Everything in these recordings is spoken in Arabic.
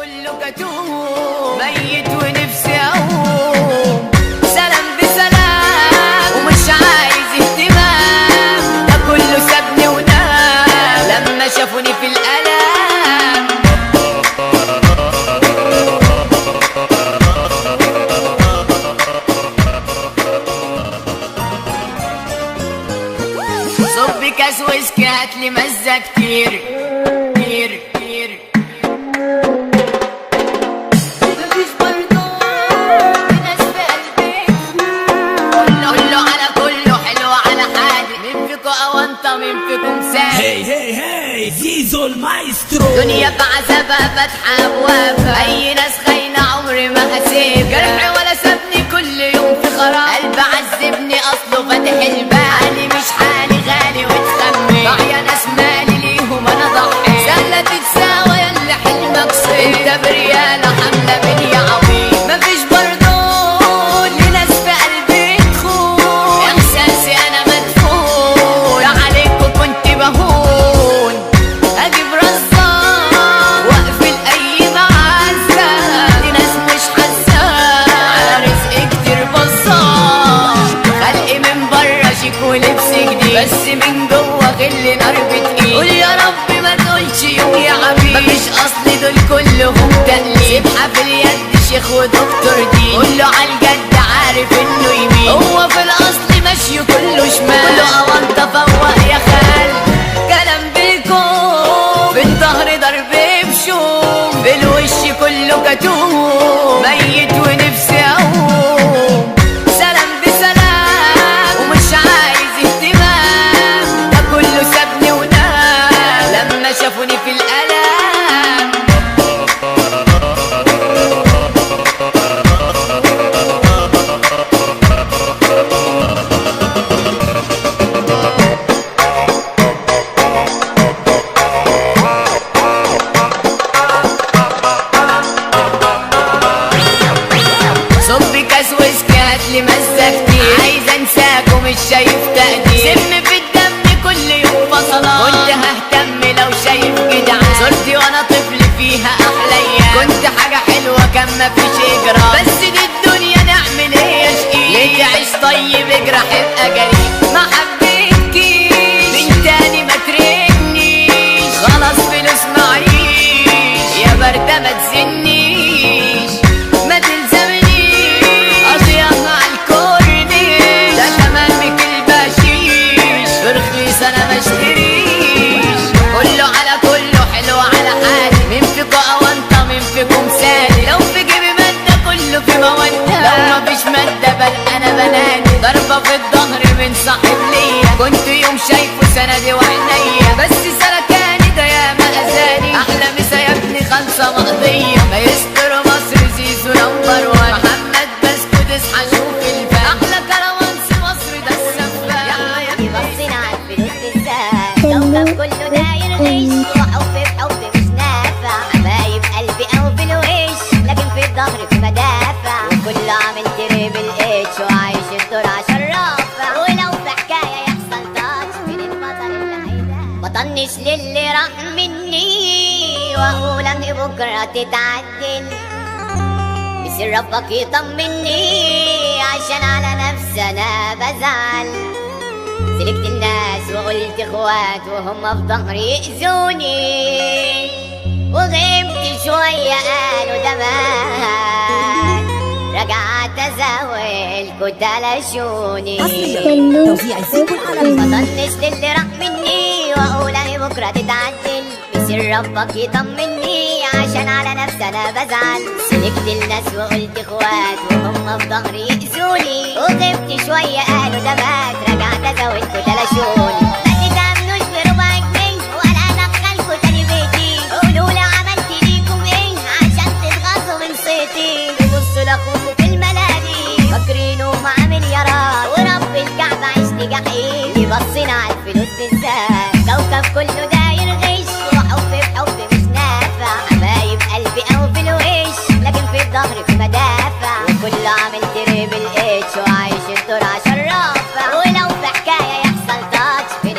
كله كتوم ميت ونفسي اقوم سلام بسلام ومش عايز اهتمام، ده كله سابني ونام لما شافوني في الألم. صب كاس ويسكي هاتلي مزة كتير كتير كتير. مفيش برضه ناس في قلبي، كله على كله حلو على حالي، مين فيكو أونطة مين فيكم سالي. هي هي هي زيزو المايسترو. دنيا بعذابها فاتحة أبوابها، أي ناس خاينة عمري ما هسيب جرحي ولا سابني كل يوم في خراب، قلب عذبني أصله فاتح الباب، حالي مش حالي غالي وتخمي ضايع ناس مالي ليهم أنا ضحي، سهلة تتساوى ياللي حلمك صير انت بريالة حاملة بين يا عبيط. مفيش برضه لناس في قلبي تخون، إحساسي أنا مدفون عليكم كنت بهون، أجيب رزاق وأقفل أي معزة، دي ناس مش حاسة على رزق كتير بصار، خلقي من برا شيك ولبس جديد بس من جوا غل نار بتقيل. قول يا رب ما تقولش يوم يا عبيد، مفيش أصل دول كلهم تقليد، سبحة في اليد شيخ ودكتور دين، قوله عالجد عارف إنه يمين، هو في الأصل ماشي كله شمال، كله أونطة فوق يا خال. كلام بالكوم في الظهر ضرب بشوم، بالوش كله كتوم ميت ونفسي اقوم سلام بسلام ومش عايز اهتمام، ده كله سابني ونام لما شافوني في الألم. صب كاس ويسكي هاتلي مزة كتير، عايز انساك ومش شايف تقدير، سم في الدم كل يوم فصلان، كنت ههتم لو شايف جدعان، صورتي وانا طفل فيها احلى ايام، كنت حاجة حلوة كان مفيش اجرام، بس دي الدنيا نعمل ايه يا شقيق، ليه تعيش طيب اجرح ابقى جريء، ما حبيتكيش من تاني ما ترنيش، خلاص فلوس معيش يا بردة ما تزنيش، ما تلزمنيش قضية مع الكورنيش، ده كمان مكل بشيش برخيص انا مشتريش، كله على كله حلو على حالي، مين فيكو أونطة مين فيكم سالي، لو في جيبي مادة كله في مودة، لو مفيش مادة بل انا بنادي، ضربة في الظهر من صاحب ليا، كنت يوم شايفه سندي وعينيا، بس سلكاني ده يا ما اذاني، احلى مسا يا ابني خالصة مقضية، ما يستر مصر زيزو نمبر وان، محمد بسكوت اصحى شوف الفن، احلى كروانس مصر ده السفاح. بصينا عالفلوس بالذات، كوكب كله داير غش، وحب بحب مش نافع، حبايب قلبي او في الوش، لكن في الظهر في مدافع، وكله عامل تريبل اتش، وعايش الدور عشان رافع، ولو في حكايه يحصل تاتش من البطل اللي هيدافع، بطنش للي راح مني، واقول ان بكره تتعدل، بس ربك يطمني، عشان على نفسي انا بزعل، سلكت الناس وقلت اخوات وهم في ظهري يأذوني، وغبت شوية قالوا ده مات، رجعت ازاول كنت لشوني، توزيع زيزو العالمي. مطنش للي راح مني، واقول اهي بكرة تتعدل، بسر ربك يطمني، عشان على نفسي انا بزعل، سلكت الناس وقلت اخوات وهم في ظهري يأذوني، وغبت شوية قالوا ده مات، رجعت ازاول كنت لشوني، ما تتأمنوش بربع جنيه ولا ادخلكوا تاني بيتي، قولولي عملت ليكم ايه عشان تتغاظوا من صيتي، تبصوا لاخوكوا في الملاهي فاكرينه مع مليارات، ورب الكعبة عشت جحيم، بصينا عالفلوس بالذات، كوكب كله داير غش، وحب بحب مش نافع، حبايب قلبي او في الوش، لكن في الظهر في مدافع، وكله عامل تريبل اتش، وعايش الدور عشان رافع، ولو في حكاية يحصل تاتش من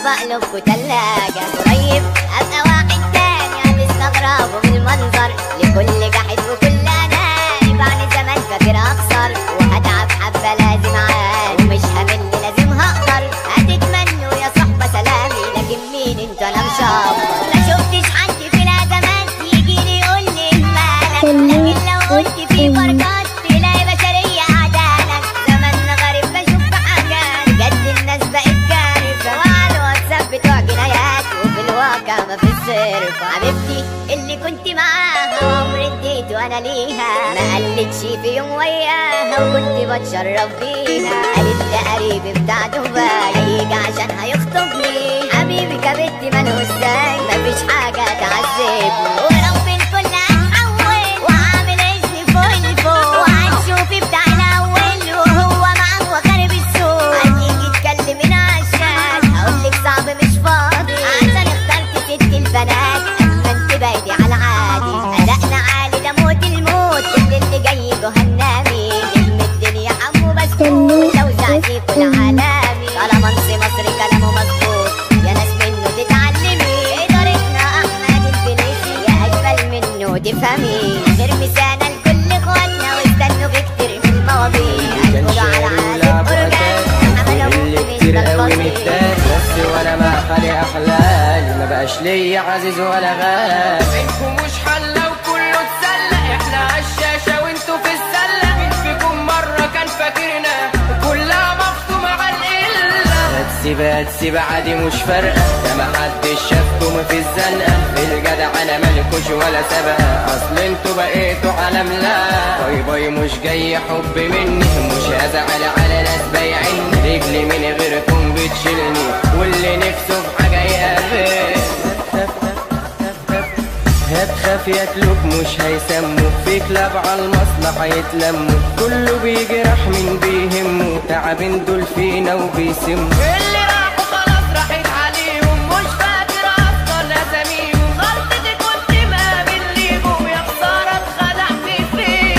بقلبكوا تلاجة. قريب ابقى واحد تاني هتستغربوا من المنظر، لكل جحد وكل اناني بعد زمان فاكر اخسر، وهتعب حبة لازم اعاني ومش همل لازم هقدر. هتتمنوا يا صحبة سلامي لكن مين انتوا انا مشبر. ما شفتش حد في الازمات يجيلي يقولي مالك، لكن لو قلت في بركات تلاقي بشرية عدالك. زماننا غريب بشوف في حاجات بجد الناس بقت كارثة، وعلى الواتساب بتوع جنايات وفي الواقع ما في الصرف. حبيبتي اللي كنت معاها وعمري اديت وانا ليها، ما قلتش في يوم وياها وكنت بتشرف بيها. قالت لقريبي بتاع دبي هيجي عشان هيخطبني، حبيبي كبت ماله ازاي مفيش حاجة تعذبني. ورب الكل هتحول وعامل اسمي فوق الفوق، وهتشوفي بتاع الاول وهو معاه وخارب السوق. هتيجي تكلميني عشان هقولك صعب مش فاضي، عشان اخترت ست البنات اما انت بايدي على عادي. ادائنا عالي ده موت الموت، اللي جاي جهنمي نجم الدنيا حمو بسكوت، لو زعزيكوا العالمي طالما انت مصري كلامه مظبوط يا ناس منه تتعلمي. ادارتنا احمد الفينيسي يا اجمل منه تفهمي، غير مثالنا لكل اخواتنا واستنوا بكتير من المواضيع. هتقولوا على عازف اورجان عملوا كتير قوي متضايق بس وانا مع خالي احلالي، ما بقاش ليا عزيز ولا غالي. منكم مش حلة وكله اتسلى، احنا عالشاشة وانتوا في السلة. مين فيكم مرة كان فاكرنا كلها مفتومة على القلة. هتسيب عادي مش فارقة، ده محدش شافكم في الزنقة. الجدع انا مالكوش ولا سابقة، اصل انتوا بقيتوا عالم. لا باي باي مش جاي حب مني، مش هزعل على ناس بايعين. رجلي من غيركم بتشيلني واللي نفسه في حاجة يقابل. هتخاف ياكلوك مش هيسموك، في كلاب عالمصلحة يتلموا. كله بيجرح من بيهمه، تعبين دول فينا وبيسموا. اللي راحوا خلاص راحت عليهم، مش فاكر اصلا اساميهم. غلطتي كنت مقابل ليهم، يا خسارة اتخدعت فيه.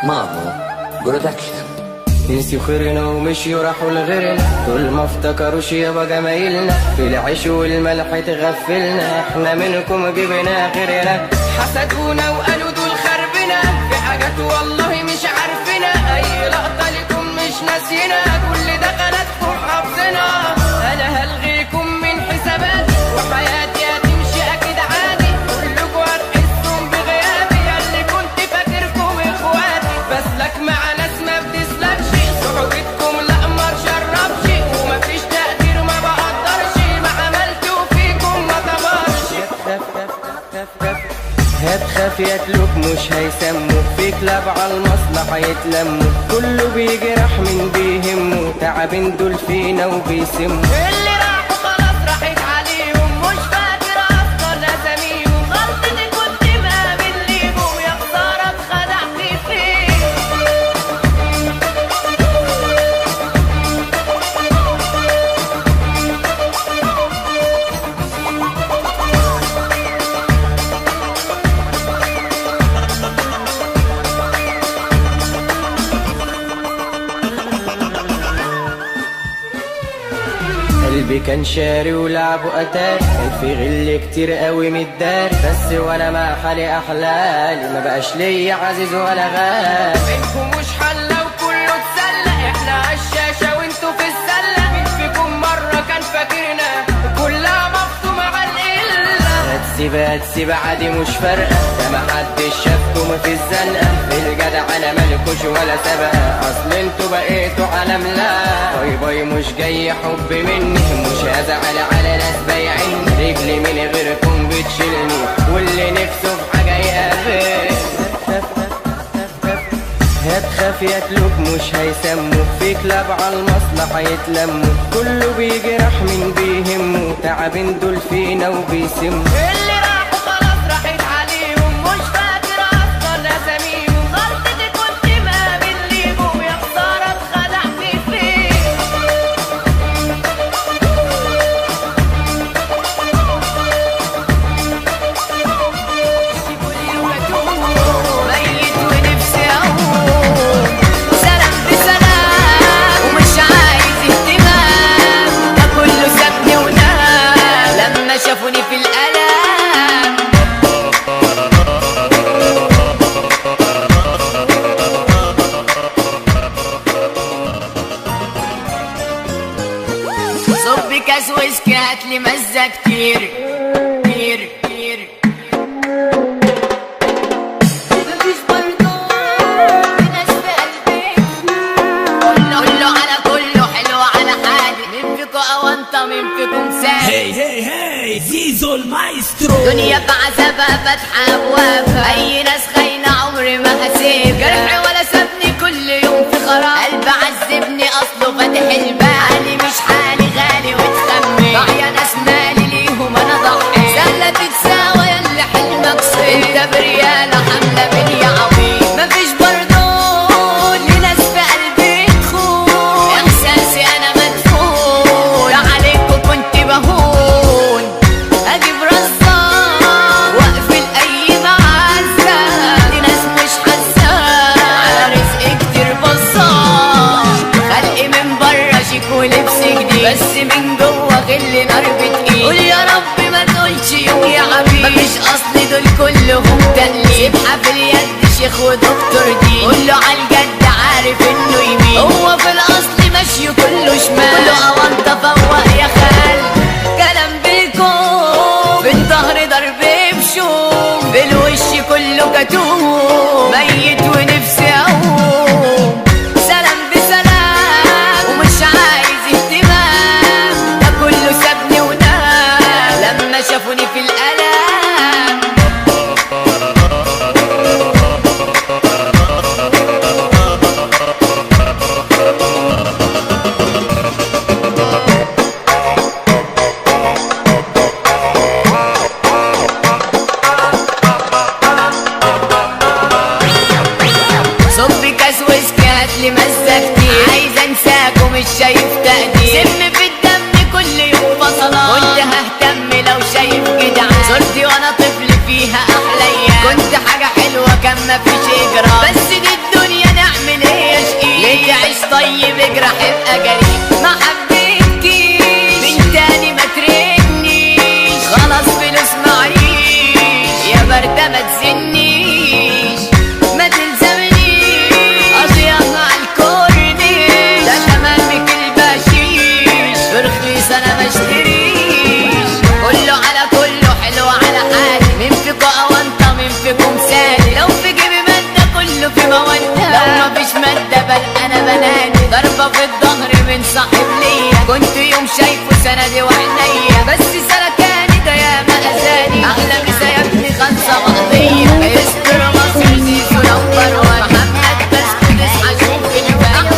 مامو برودكشن. نسيوا خيرنا ومشيوا راحوا لغيرنا، دول ما افتكروش يابا جمايلنا. في العيش والملح تغفلنا، احنا منكم جبنا غيرنا. حسدونا وقالوا دول خربنا، في حاجات والله مش عارفنا. اي لقطة لكم مش ناسينا، كل دخلاتكم حافظنا. انا هلغيكم من حساباتي وحياتي هتمشي اكيد عادي. كلكوا هتحسوا بغيابي، ياللي كنت فاكركم اخواتي. بسلك مع ناس ما بتسلكش، صحبتكم لا ما تشربش. ومفيش تقدير ما بقدرش، ما عملتوا فيكم ما طبرش. هتخاف ياكلوك مش هيسموك، في كلاب عالمصلحة يتلموا. كله بيجرح من بيهمه، تعبين دول فينا وبيسموا. اللي راحوا خلاص راحت عليهم، مش فاكر اصلا اساميهم. غلطتي كنت مقابل ليهم، يا خسارة اتخدعت فيه. قلبي كان شاري ولعبه اتاري، كان في غل كتير قوي متداري. بس وانا مع حالي احلالي، ما بقاش ليا عزيز ولا غالي. منكم مش حلة وكله اتسلى، احنا عالشاشة وانتوا في السلة. مين فيكم مرة كان فاكرنا كلها مفتومة على القلة. هتسيب عادي مش فارقة، ده محدش شافكم في الزنقة. الجدع انا مالكوش ولا سابقة، اصل انتوا بقيتوا عالم. لا باي باي مش جاي حب مني، مش هزعل على ناس بايعين. رجلي من غيركم بتشيلني واللي نفسه في حاجة يقابل. لا تخاف ياكلوك مش هيسموك، في كلاب على المصلحة يتلموا، كله بيجرح من بيهمه، تعبين دول فينا وبيسموا. اللي راحوا خلاص راحت عليهم، مش فاكر اصلا اساميهم، غلطتي كنت ما بنليهم، يا خسارة اتخدعت فيه. ميت ونفسي اقوم، سلام بسلام ومش عايز اهتمام، ده كله سابني ونام لما شافوني في الالم. صب كاس ويسكي هاتلي مزة كتير كتير كتير. مفيش برضه ناس في قلبي، كله على كله حلو على حالي، مين فيكو أونطة مين فيكم سالي. Hey, hey, hey, زيزو المايسترو. دنيا بعذابها فاتحة أبوابها، أي ناس خاينة عمري ما هسيب، جرحي ولا سابني كل يوم في خراب، قلب عذبني أصله فاتح الباب، حالي مش حالي غالي وتخمي، ضايع ناس مالي ليهم أنا ضحي، سهلة تتساوى ياللي حلمك صير، أنت بريالة حاملة بني يا عبيط. مفيش برضه لناس في قلبي تخون، إحساسي أنا مدفون، لا عليكوا كنت بهون، أجيب رصاص وأقفل أي معزة، دي ناس مش حاسة على رزق كتير بصار، خلقي من برا شيك ولبس جديد، بس من جوا غل نار بتقيل، قول يا رب ما تقولش يوم يا عبيد، مفيش أصل دول كلهم تقليد، سبحة في اليد شيخ ودكتور دين، قوله عالجد عارف إنه يمين، هو في الأصل ماشي كله شمال، كله أونطة فوق يا خال، كلام بالكوم في الظهر ضرب بشوم، بالوش كله كتوم، ميت ونفسي اقوم، سلام بسلام ومش عايز اهتمام، ده كله سابني ونام لما شافوني في الالم. صب كاس ويسكي هاتلي مزة كتير، عايز انساك ومش شايف تقدير، سم في الدم كل يوم فصلان، كنت ههتم لو شايف جدعان، صورتي وانا طفل فيها احلى ايام، كنت حاجة حلوة كان مفيش اجرام، بس دي الدنيا نعمل ايه يا شقيق، ليه تعيش طيب اجرح ابقى جريء، ما حبيتكيش من تاني ما ترنيش، خلاص فلوس معيش يا بردة ما تزنيش، ما تلزمنيش قضية مع الكورنيش، ده تمامك البشيش برخيص انا مشتريش، كله على كله حلو على حالي، مين فيكو أونطة مين فيكم سالي، لو في جيبي مادة كله في مودة، لو مفيش مادة بل انا بنادي، ضربة في الظهر من صاحب ليا، كنت يوم شايفه سندي وعينيا، بس سلكاني ده يا ما اذاني، احلى مسا يا ابني خلصة مقضية، استر مصر زيزو نمبر وان، محمد بسكوت اصحى شوف الباب، لكن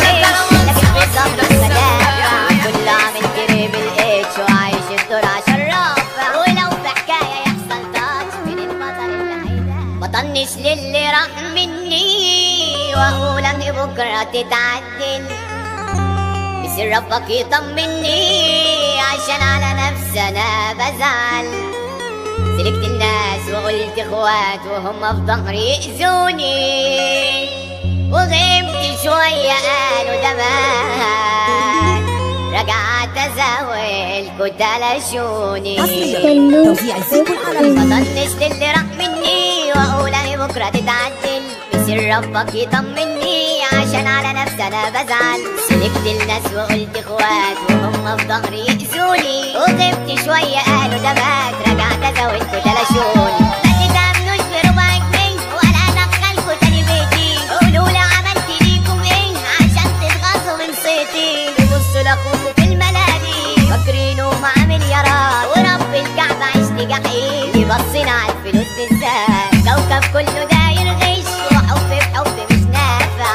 في الظهر مدافع، كل عامل قريب الاتش وعايش الدور عشان رافع، ولو في حكاية يحصل تاتش من البطل اللي هيدافع، بطنش للي راح مني واقول ان بكرة تتعدل، بيصير ربك يطمني عشان على نفسي انا بزعل، سلكت الناس وقلت اخوات وهم في ظهري يأذوني، وغبت شوية قالوا ده مات، رجعت ازاول كنت لشوني، توزيع زيزو العالمي. بطنش للي راح مني واقول اهي بكرة تتعدل، بيصير ربك يطمني عشان على نفسي انا بزعل، سلكت الناس وقلت اخوات وهم في ظهري يأذوني، وغبت شوية قالوا ده مات، رجعت ازاول كنت لشوني، ما تتأمنوش بربع جنيه ولا ادخلكوا تاني بيتي، قولوا لي عملت ليكم ايه عشان تتغاظوا من صيتي، تبصوا لاخوكوا في الملاهي فاكرينه مع مليارات، ورب الكعبة عشت جحيم، يبصينا على الفلوس بالذات، كوكب كله داير غش وحب بحب مش نافع.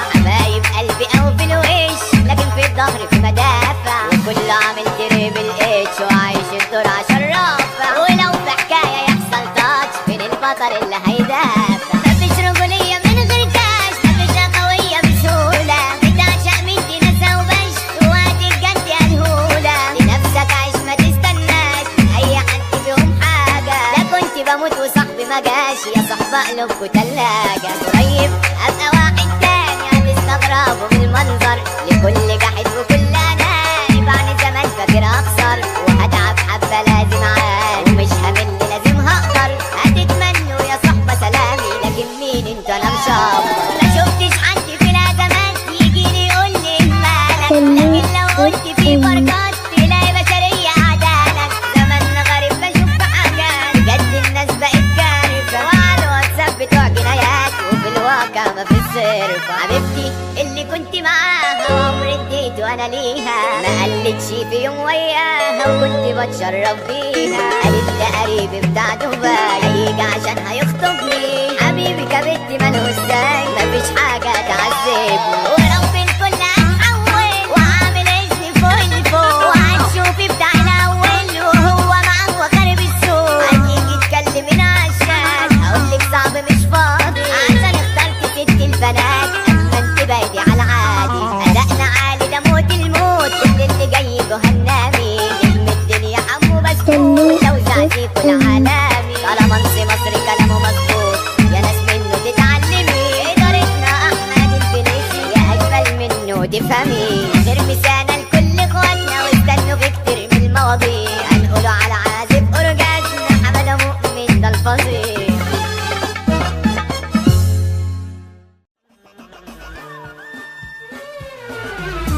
البطل اللي هيدافع. مفيش رجولية من غير كاش، مفيش قوية بسهولة، بتعشق من دي ناسا وبش وهتتجد يا الهولة. لنفسك عيش ما تستناش أي حد فيهم حاجة، لا كنت بموت وصاحبي ما جاش، يا صحبة قلوبكوا تلاجة. قريب أبقى واحد تاني هتستغربوا من المنظر، لكل جاحد وكل أناني بعد زمان فاكر أخسر، وهتعب حبة لازم عاني ومش همل لازم هقدر. هتتمنوا يا صحبة سلامي لكن مين انت انا مشابر. ما شفتش حد في الأزمات يجيلي يقولي مالك، لكن لو قلت في بركات تلاقي بشرية عدالك. زمن غريب بشوف في حاجات بجد الناس بقت كارثة، وعلى الواتساب بتوع جنايات وفي الواقع ما في الصرف. حبيبتي اللي كنت معاها وعمري اديت وانا ليها، ما قلتش في يوم وياها وكنت بتشرف بيها. قالت ده قريبي بتاع دبي هيجي عشان هيخطبني، حبيبي كبت مالهوش زي مفيش حاجة تعذبني. ورب الكل هتحول وعامل اسمي فوق الفوق، وهتشوفي بتاع الاول وهو معاه وخارب السوق. هتيجي تكلمين عشان هقولك صعب مش فاضي، عشان اخترت ست البنات اما انت بايدي على العادي. ادائنا عالي ده موت الموت، كل اللي جاي جهنمي نجم الدنيا حمو بسكوت، لو زعتي كل عالمي. طالما مصري كلامه مظبوط يا ناس منه تتعلمي، ادارتنا احمد الفينيسي يا اجمل منه تفهمي. غير مثالنا لكل اخواتنا واستنوا في كتير من المواضيع، هنقولوا على عازف اورجازم حماده مؤمن ده الفظيع.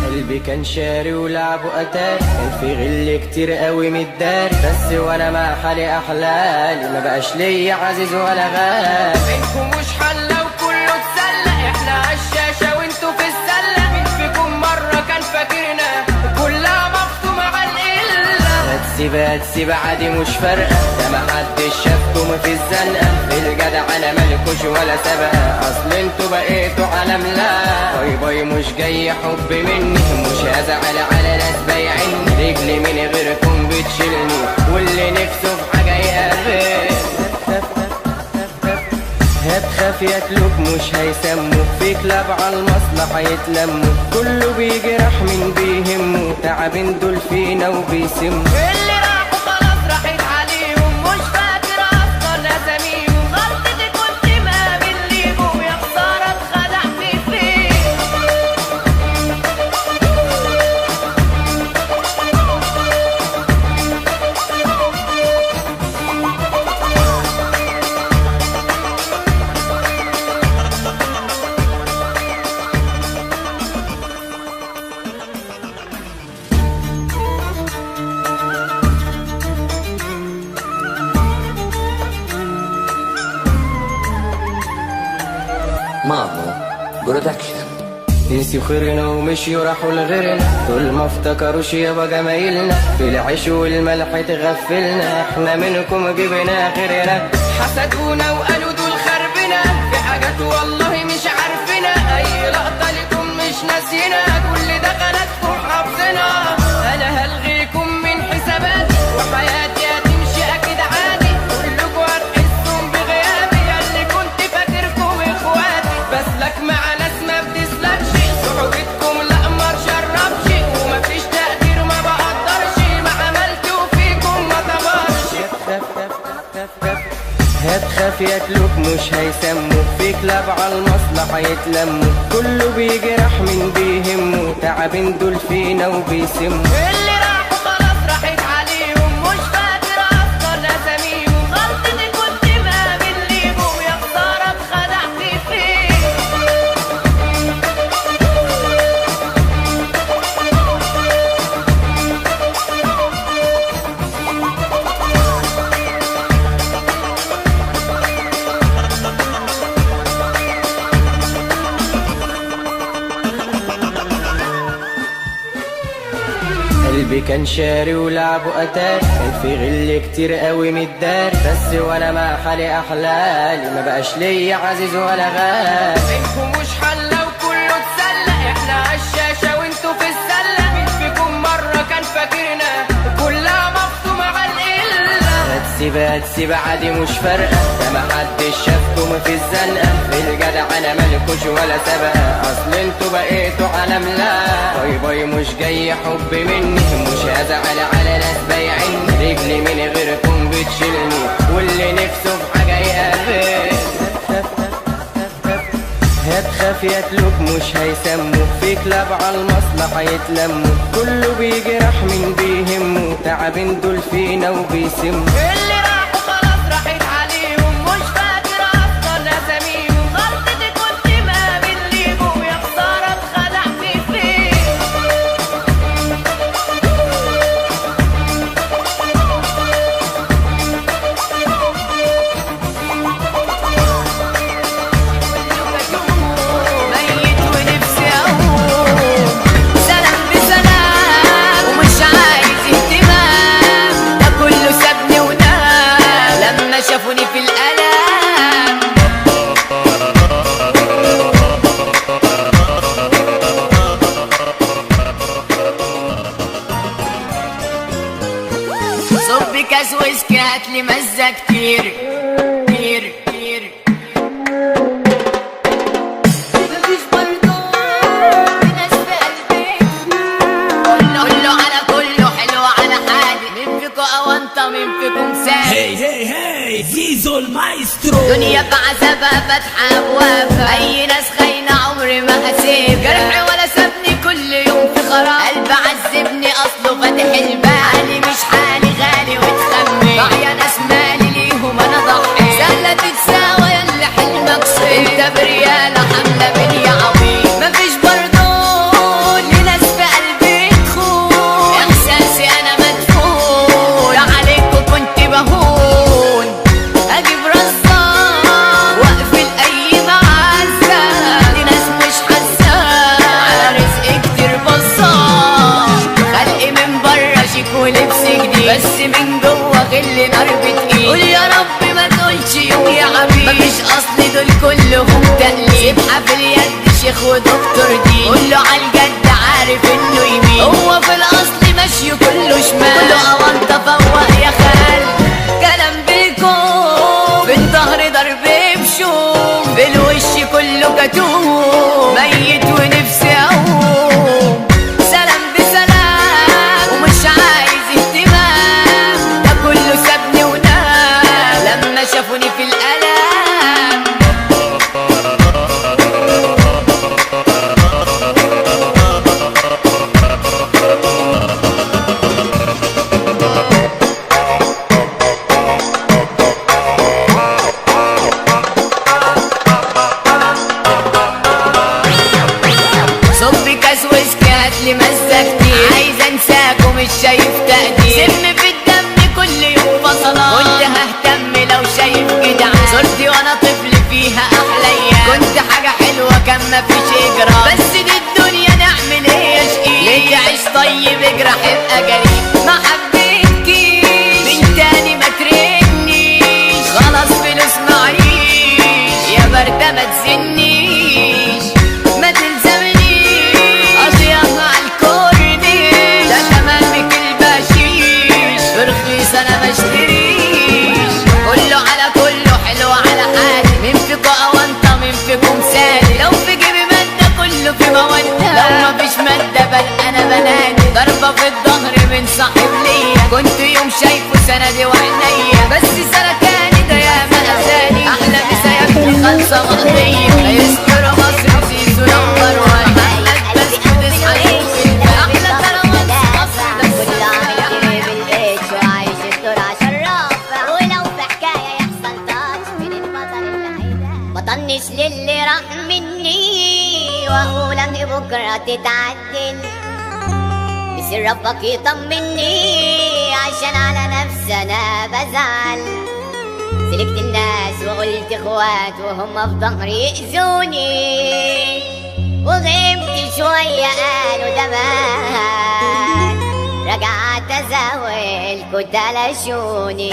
قلبي كان شاري ولعبه قتال، كان في غل كتير قوي متدار، بس وانا مع حالي احلالي ما بقاش ليا عزيز ولا غالي. منكم مش حلة وكله اتسلى، احنا عالشاشة وانتوا في السلة. مين فيكم مرة كان فاكرنا كلها مفتومة على القلة. هتسيب عادي مش فارقة، ده محدش شافكم في الزنقة، في الجدع انا مالكوش ولا سابقة، اصل انتوا بقيتوا على ملا. باي باي مش جاي حب مني، مش هزعل على ناس بايعيني، رجلي من غيركم بتشيلني، واللي نفسه في حاجة يقرب. هتخاف ياكلوك مش هيسموك، في كلاب على المصلحة يتلموا، كله بيجرح من بيهمه، تعبين دول فينا وبيسموا. اللي راحوا خلاص راحت عليهم، مش فاكر اصلا اساميهم. غلطتي كنت مقابل ليهم، يا خسارة اتخدعت فيه. مامو برودكشن. نسيوا خيرنا ومشيوا راحوا لغيرنا، دول ما افتكروش يابا جمايلنا، في العيش والملح تغفلنا، احنا منكم جبنا غيرنا. حسدونا وقالوا دول خربنا، في حاجات والله مش عارفنا، اي لقطة لكم مش ناسينا، كل دخلاتكم حافظنا. انا هلغيكم من حساباتي وحياتي هتمشي اكيد عادي، كلكوا هتحسوا بغيابي، ياللي كنت فاكركم اخواتي. بسلك مع ناس ما بتسلكش، صحبتكم لا ما تشربش، ومفيش تقدير ما بقدرش، ما عملتوا فيكم ما طبرش. هتخاف ياكلوك مش هيسموك، في كلاب على المصلحة يتلموا، كله بيجرح من بيهمه، تعبين دول فينا وبيسموا. اللي راحوا خلاص راحت عليهم، مش فاكر اصلا اساميهم. غلطتي كنت مقابل ليهم، يا خسارة اتخدعت فيه. قلبي كان شاري ولعبه قتال، كان في غل كتير قوي متدار، بس وانا مع حالي احلالي ما بقاش ليا عزيز ولا غالي. منكم مش حلة وكله اتسلى، احنا عالشاشة وانتوا في السلة. مين فيكم مرة كان فاكرنا كلها مفتومة على القلة. هتسيب عادي مش فارقة، ده محدش شافكم في الزنقة، في الجدع انا مالكوش ولا سبقة، اصل انتوا بقيتوا علم لا. باي باي مش جاي حب مني، مش هزعل على ناس بايعين، رجلي من غيركم بتشيلني، واللي نفسه في حاجة يقابل هتخاف يتلوك مش هيسموك، في كلاب على المصلحة يتلموا، كله بيجرح من بيهمه، تعبين دول فينا وبيسموا. اللي راحوا خلاص راحت عليهم، مش فاكر اصلا اساميهم، غلطتي كنت مقابل ليهم، يا خسارة اتخدعت فيه. ميت ونفسي اقوم، سلام بسلام ومش عايز اهتمام، ده كله سابني ونام لما شافوني في الألم. صب كاس ويسكي هاتلي مزة كتير كتير كتير. مفيش برضه ناس في قلبي، كله على كله حلو على حالي، مين فيكو أونطة مين فيكم سالي. Hey, hey, hey, زيزو المايسترو. دنيا بعذابها فاتحة أبوابها، أي ناس خاينة عمري ما هسيب، جرح ولا سابني كل يوم في خراب، قلب عذبني أصله فاتح الباب، حالي مش حالي غالي وتخمي، ضايع ناس مالي ليهم أنا ضحي، سهلة تتساوى ياللي حلمك صيب، أنت بريالة حاملة بني عويل، مفيش برضه لناس في قلبي تخون، إحساسي أنا مدفون، عليكوا كنت بهون، أجيب رصاص وأقفل أي معزة، دي ناس مش حاسة على رزق كتير بصاص، خلقي من برا شيك ولبس جديد، بس من جوا غل نار بتقيل، قول يا رب ما تقولش يوم يا عبيد، مفيش أصل دول كلهم تقليد، سبحة في اليد شيخ ودكتور دين، كله عالجد عارف إنه يمين، هو في الأصل ماشي كله شمال، كله أونطة فوق يا خال، كلام بالكوم في الظهر ضرب بشوم، بالوش كله كتوم، ميت ونفسي اقوم، سلام بسلام ومش عايز اهتمام، ده كله سابني ونام لما شافوني في الألم. صب كاس ويسكي هاتلي مزة كتير، عايز انساك ومش شايف تقدير، سم في الدم كل يوم فصلان، كنت ههتم لو شايف جدعان، صورتي وانا طفل فيها احلى ايام، كنت حاجة حلوة كان مفيش اجرام، بس دي الدنيا نعمل ايه يا شقيق، ليه تعيش طيب اجرح ابقى جريء، ما حبيتكيش من تاني ما ترنيش، خلاص فلوس معيش يا بردة ما تزنيش، ما تلزمنيش أضياء على الكورنيش، ده تمامك البشيش برخيص أنا مشتريش، كله على كله حلو على حالي، مين فيكو أونطة مين فيكم سالي، لو في جيبي مادة كله في مودة، لو مفيش مادة بل أنا بنادي، ضربة في الظهر من صاحب ليا، كنت يوم شايفه سندي وعينيا، بس سنة تاني ده يا ما أذاني، أحلى مسا يا ابني خالصة مقضية، هيسكروا مصر زيزو نمبر وان، أحلى بس بتصحى أحلى كرامات مصر ده كل عامل جري بالإيش وعايش الدور عشرافة، ولو في حكاية يحصل تاتش من البطل اللي هيدا، بطنش للي راح مني وأقول أن بكرة تتعدل، بصير ربك يطمني عشان على نفسي أنا بزعل، سلكت الناس وقلت اخوات وهم في ظهري يأذوني، وغبت شوية قالوا ده مات، رجعت ازاول كنت لشوني،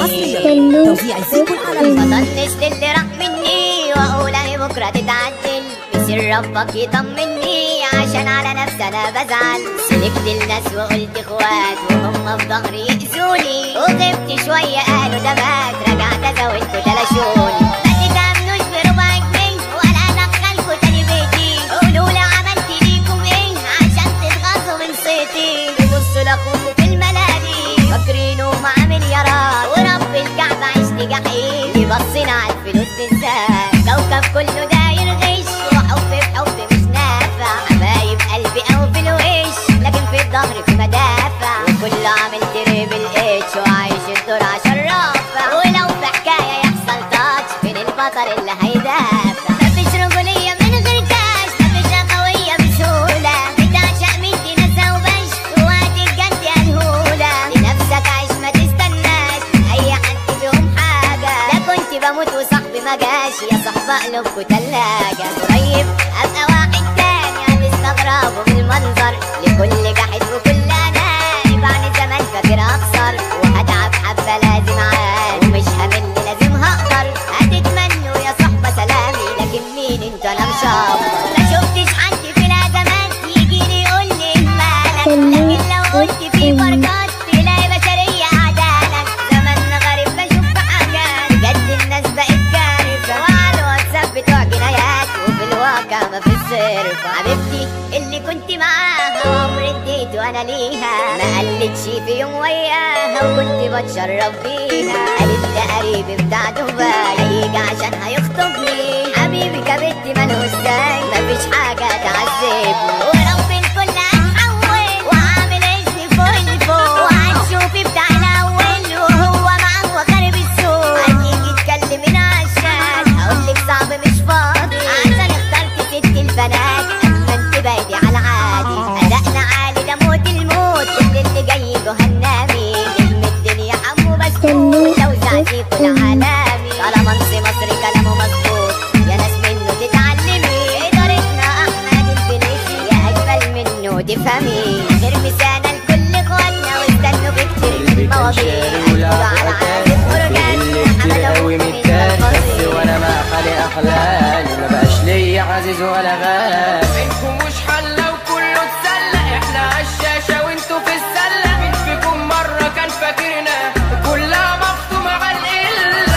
توزيع الزيت العالمي. بطنش للي راح مني واقول اهي بكرة تتعدل، بس عشان ربك يطمني، عشان على نفسي انا بزعل. سلكت الناس وقلت اخوات وهم في ظهري يأذوني، وغبت شوية قالوا ده مات، رجعت ازودكوا تلاشوني. ما تتأمنوش بربع جنيه ولا ادخلكوا تاني بيتي، قولولي عملت ليكم ايه عشان تتغاظوا من صيتي. تبصوا لاخوكوا في الملاهي فاكرينه مع مليارات، ورب الكعبة عشت جحيم بصينا على الفلوس بالذات. كوكب كله داير غش وحب بحب مش نافع، حبايب قلبي او في الوش لكن في الظهر في مدافع، وكله عامل تريبل اتش وعايش الدور عشان رافع. ولو في حكاية يحصل تاتش فين البطل اللي هيدافع؟ مفيش رجولية من غير كاش، مفيش قوية بسهولة، بتعشق من دي ناسا وبش وقت الجد يا الهولة. لنفسك عيش ما تستناش اي حد فيهم حاجة، ده كنت بموت وصاحبي ما جاش، يا صحبة قلوبكوا تلاجة. قريب ابقى واحد تاني هتستغربوا من المنظر، لكل جحد وكل اناني بعد زمان فاكر اخسر، وهتعب حبة لازم عاني ومش همل لازم هقدر. هتتمنوا يا صحبة سلامي لكن مين انت انا مش هقدر. ما شفتش حد في الازمات يجيلي يقولي مالك، لكن لو قلت في بركات تلاقي بشرية عدالك. زماننا غريب بشوف في حاجات بجد الناس بقت كارثة، وعلى الواتساب بتوع جنايات وفي الواقع ما في الصرف. حبيبتي اللي كنت معاها وعمري اديت وانا ليها، ما قلتش في يوم وياها وكنت بتشرف بيها. قالت ده قريبي بتاع دبي هيجي عشان هيخطبني، حبيبي كبت ماله ازاي مفيش حاجة تعذبني. ورب الكل هتحول وعامل اسمي فوق الفوق، وهتشوفي بتاع الاول وهو معاه وخارب السوق. هتيجي تكلمين عشان هقولك صعب مش فاضي، عشان اخترت ست البنات اما انت بايدي على العادي. ادائنا عالي ده موت الموت، كل اللي جاي جهنمي نجم الدنيا حمو بسكوت، لو زعتيكوا العالمي طالما انت مصري كلامه مظبوط يا ناس منه تتعلمي. ادارتنا احمد البنيسي يا اجمل منه تفهمي، غير مثالنا لكل اخواتنا واستنوا بكتير من المواضيع. اكتبوا على عادة فرجات قوي متدار بس وانا مع حالي احلالي، ما بقاش ليا عزيز ولا غالي. منكم مش حلة وكله اتسلى، احنا عالشاشة وانتوا في السلة. مين فيكم مرة كان فاكرنا كلها مفتومة على القلة؟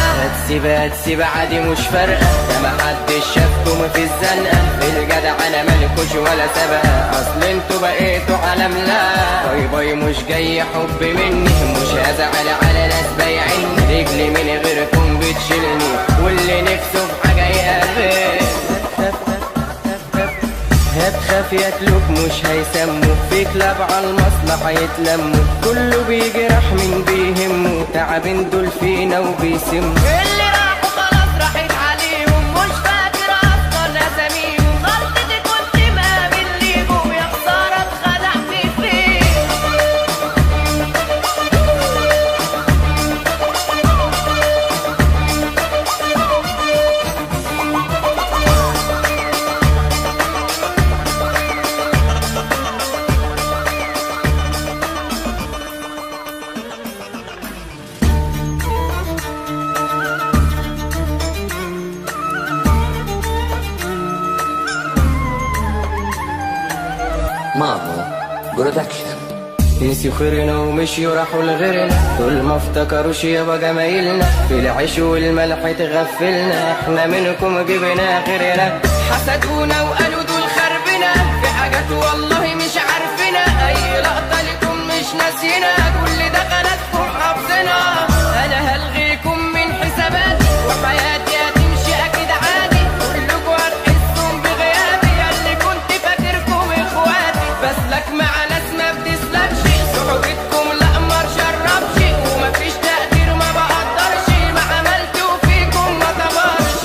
هتسيب عادي مش فارقة، ده محدش شافكم في الزنقة. في الجدع انا مالكوش ولا سبقة، اصل انتوا بقيتوا علم. لا باي باي مش جاي حب مني، مش هزعل على ناس بايعيني. رجلي من غيركم بتشيلني واللي نفسه في حاجة يقرب. هتخاف ياكلوك مش هيسموك، في كلاب على المصلحة يتلموا، كله بيجرح من بيهمه، تعبين دول فينا وبيسموا. اللي راحوا خلاص راحت عليهم، مش فاكر اصلا اساميهم. غلطتي كنت مقابل ليهم، يا خسارة اتخدعت فيهم. مامو برودكشن. نسيوا خيرنا ومشيوا راحوا لغيرنا، دول ما افتكروش يابا جمايلنا. في العيش والملح تغفلنا، احنا منكم جبنا غيرنا. حسدونا وقالوا دول خربنا، في حاجات والله مش عارفنا. اي لقطة لكم مش ناسينا، كل دخلاتكم حافظنا. انا هلغيكم من حساباتي وحياتي هتمشي اكيد عادي. كلكوا هتحسوا بغيابي، ياللي كنت فاكركم اخواتي. بسلك مع ناس ما بتسلكش، صحبتكم لا ما شربش، ومفيش تقدير ما بقدرش، ما عملتوا فيكم ما طبرش.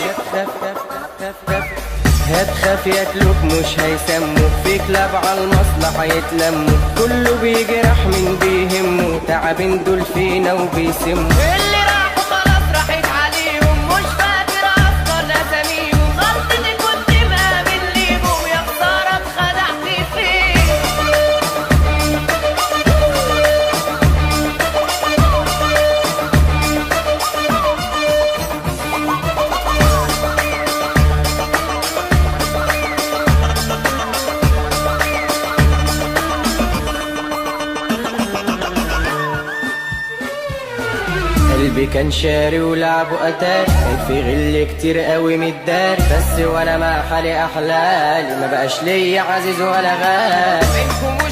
هتخاف ياكلوك مش هيسموك، في كلاب على المصلحة يتلموا، كله بيجرح من بيهمه، تعبين دول فينا وبيسموا. اللي راحوا خلاص راحت عليهم، مش فاكر اصلا اساميهم. غلطتي كنت مقابل ليهم، يا خسارة اتخدعت فيهم. قلبي كان شاري ولعبه اتاري، كان في غل كتير قوي متداري، بس وانا مع حالي احلالي ما بقاش ليا عزيز ولا غالي. منكم